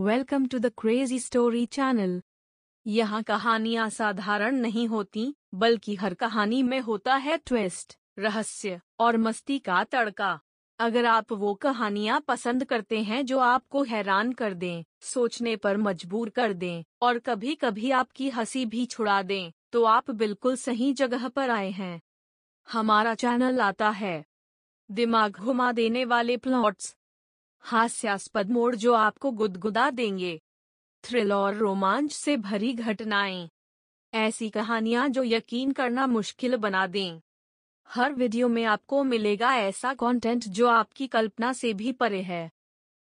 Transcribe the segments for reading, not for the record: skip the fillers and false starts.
Welcome to the crazy story channel. यहाँ कहानियाँ साधारण नहीं होती, बल्कि हर कहानी में होता है ट्विस्ट, रहस्य और मस्ती का तड़का। अगर आप वो कहानियाँ पसंद करते हैं जो आपको हैरान कर दें, सोचने पर मजबूर कर दें और कभी कभी आपकी हंसी भी छुड़ा दें, तो आप बिल्कुल सही जगह पर आए हैं। हमारा चैनल आता है दिमाग घुमा देने वाले प्लॉट्स, हास्यास्पद मोड़ जो आपको गुदगुदा देंगे, थ्रिल और रोमांच से भरी घटनाएं, ऐसी कहानियां जो यकीन करना मुश्किल बना दें। हर वीडियो में आपको मिलेगा ऐसा कंटेंट जो आपकी कल्पना से भी परे है।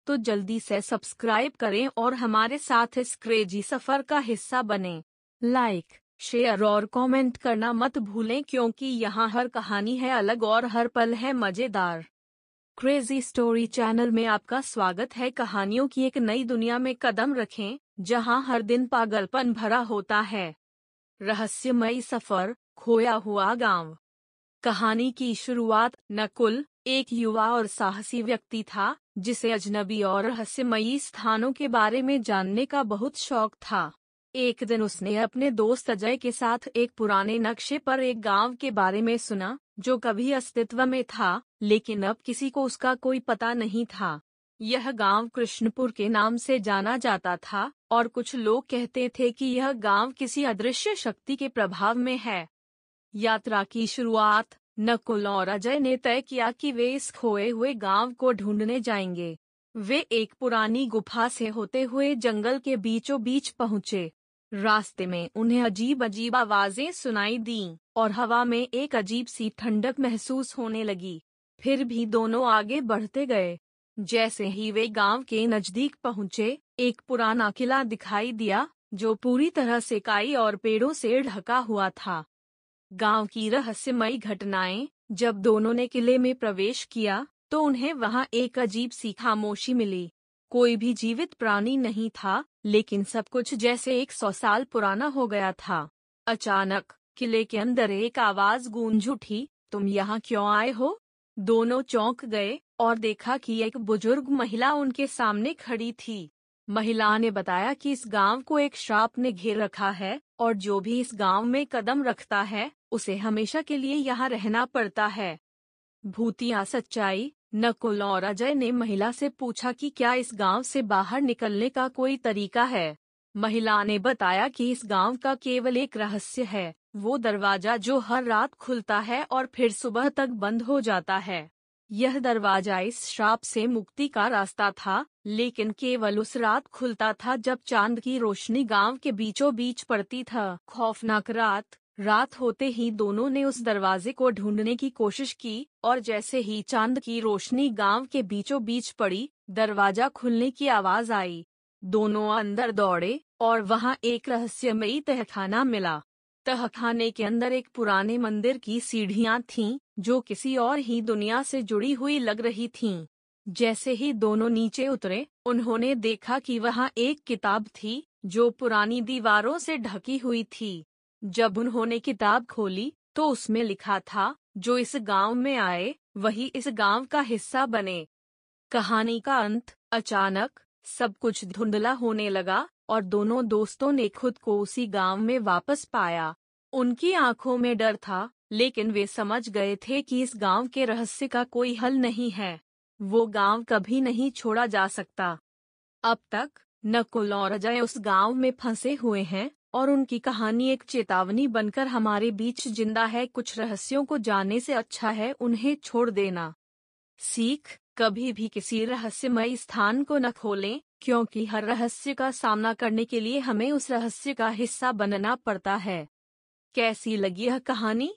तो जल्दी से सब्सक्राइब करें और हमारे साथ इस क्रेजी सफर का हिस्सा बनें। लाइक, शेयर और कमेंट करना मत भूलें, क्योंकि यहाँ हर कहानी है अलग और हर पल है मजेदार। क्रेजी स्टोरी चैनल में आपका स्वागत है। कहानियों की एक नई दुनिया में कदम रखें, जहां हर दिन पागलपन भरा होता है। रहस्यमयी सफर, खोया हुआ गांव। कहानी की शुरुआत। नकुल एक युवा और साहसी व्यक्ति था, जिसे अजनबी और रहस्यमयी स्थानों के बारे में जानने का बहुत शौक था। एक दिन उसने अपने दोस्त अजय के साथ एक पुराने नक्शे पर एक गांव के बारे में सुना, जो कभी अस्तित्व में था, लेकिन अब किसी को उसका कोई पता नहीं था। यह गांव कृष्णपुर के नाम से जाना जाता था, और कुछ लोग कहते थे कि यह गांव किसी अदृश्य शक्ति के प्रभाव में है। यात्रा की शुरुआत। नकुल और अजय ने तय किया कि वे इस खोए हुए गांव को ढूंढने जाएंगे। वे एक पुरानी गुफा से होते हुए जंगल के बीचों बीच पहुंचे। रास्ते में उन्हें अजीब अजीब आवाजें सुनाई दीं, और हवा में एक अजीब सी ठंडक महसूस होने लगी। फिर भी दोनों आगे बढ़ते गए। जैसे ही वे गांव के नजदीक पहुंचे, एक पुराना किला दिखाई दिया, जो पूरी तरह से काई और पेड़ों से ढका हुआ था। गांव की रहस्यमयी घटनाएं। जब दोनों ने किले में प्रवेश किया, तो उन्हें वहां एक अजीब सी खामोशी मिली। कोई भी जीवित प्राणी नहीं था, लेकिन सब कुछ जैसे 100 साल पुराना हो गया था। अचानक किले के अंदर एक आवाज गूंज उठी, तुम यहाँ क्यों आए हो? दोनों चौंक गए और देखा कि एक बुजुर्ग महिला उनके सामने खड़ी थी। महिला ने बताया कि इस गांव को एक श्राप ने घेर रखा है, और जो भी इस गांव में कदम रखता है, उसे हमेशा के लिए यहाँ रहना पड़ता है। भूतिया सच्चाई। नकुल और अजय ने महिला से पूछा कि क्या इस गांव से बाहर निकलने का कोई तरीका है। महिला ने बताया कि इस गांव का केवल एक रहस्य है, वो दरवाजा जो हर रात खुलता है और फिर सुबह तक बंद हो जाता है। यह दरवाजा इस श्राप से मुक्ति का रास्ता था, लेकिन केवल उस रात खुलता था जब चांद की रोशनी गांव के बीचों बीच पड़ती था। खौफनाक रात होते ही दोनों ने उस दरवाजे को ढूंढने की कोशिश की, और जैसे ही चांद की रोशनी गांव के बीचों बीच पड़ी, दरवाजा खुलने की आवाज आई। दोनों अंदर दौड़े, और वहां एक रहस्यमयी तहखाना मिला। तहखाने के अंदर एक पुराने मंदिर की सीढ़ियां थीं, जो किसी और ही दुनिया से जुड़ी हुई लग रही थीं। जैसे ही दोनों नीचे उतरे, उन्होंने देखा कि वहां एक किताब थी, जो पुरानी दीवारों से ढकी हुई थी। जब उन्होंने किताब खोली, तो उसमें लिखा था, जो इस गांव में आए, वही इस गांव का हिस्सा बने। कहानी का अंत। अचानक सब कुछ धुंधला होने लगा, और दोनों दोस्तों ने खुद को उसी गांव में वापस पाया। उनकी आंखों में डर था, लेकिन वे समझ गए थे कि इस गांव के रहस्य का कोई हल नहीं है। वो गांव कभी नहीं छोड़ा जा सकता। अब तक नकुल और अजय उस गांव में फंसे हुए हैं, और उनकी कहानी एक चेतावनी बनकर हमारे बीच जिंदा है। कुछ रहस्यों को जानने से अच्छा है उन्हें छोड़ देना। सीख। कभी भी किसी रहस्यमयी स्थान को न खोलें, क्योंकि हर रहस्य का सामना करने के लिए हमें उस रहस्य का हिस्सा बनना पड़ता है। कैसी लगी यह कहानी?